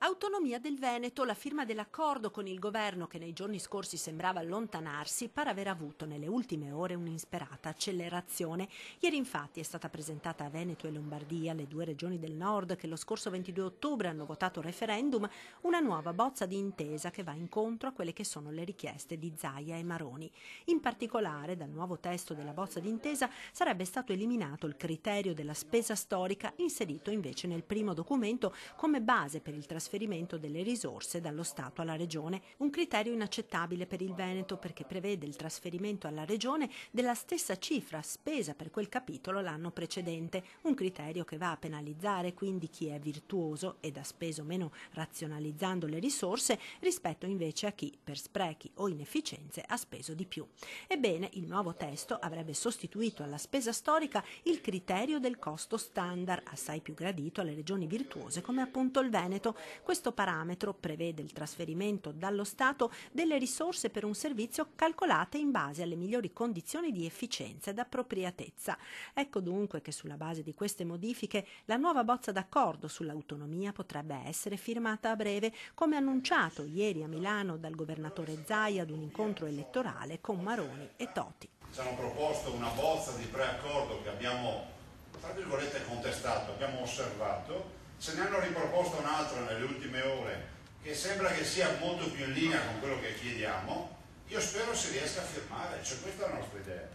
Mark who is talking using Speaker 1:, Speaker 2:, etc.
Speaker 1: Autonomia del Veneto, la firma dell'accordo con il governo che nei giorni scorsi sembrava allontanarsi, pare aver avuto nelle ultime ore un'insperata accelerazione. Ieri infatti è stata presentata a Veneto e Lombardia, le due regioni del nord che lo scorso 22 ottobre hanno votato referendum, una nuova bozza di intesa che va incontro a quelle che sono le richieste di Zaia e Maroni. In particolare, dal nuovo testo della bozza di intesa sarebbe stato eliminato il criterio della spesa storica, inserito invece nel primo documento come base per il trasferimento delle risorse dallo Stato alla Regione, un criterio inaccettabile per il Veneto perché prevede il trasferimento alla Regione della stessa cifra spesa per quel capitolo l'anno precedente, un criterio che va a penalizzare quindi chi è virtuoso ed ha speso meno razionalizzando le risorse rispetto invece a chi per sprechi o inefficienze ha speso di più. Ebbene, il nuovo testo avrebbe sostituito alla spesa storica il criterio del costo standard, assai più gradito alle regioni virtuose come appunto il Veneto. Questo parametro prevede il trasferimento dallo Stato delle risorse per un servizio calcolate in base alle migliori condizioni di efficienza ed appropriatezza. Ecco dunque che sulla base di queste modifiche la nuova bozza d'accordo sull'autonomia potrebbe essere firmata a breve, come annunciato ieri a Milano dal governatore Zaia ad un incontro elettorale con Maroni e Toti.
Speaker 2: Ci hanno proposto una bozza di preaccordo che abbiamo, tra virgolette, contestato, abbiamo osservato. Se ne hanno riproposta un'altra nelle ultime ore che sembra che sia molto più in linea con quello che chiediamo. Io spero si riesca a firmare, cioè questa è la nostra idea.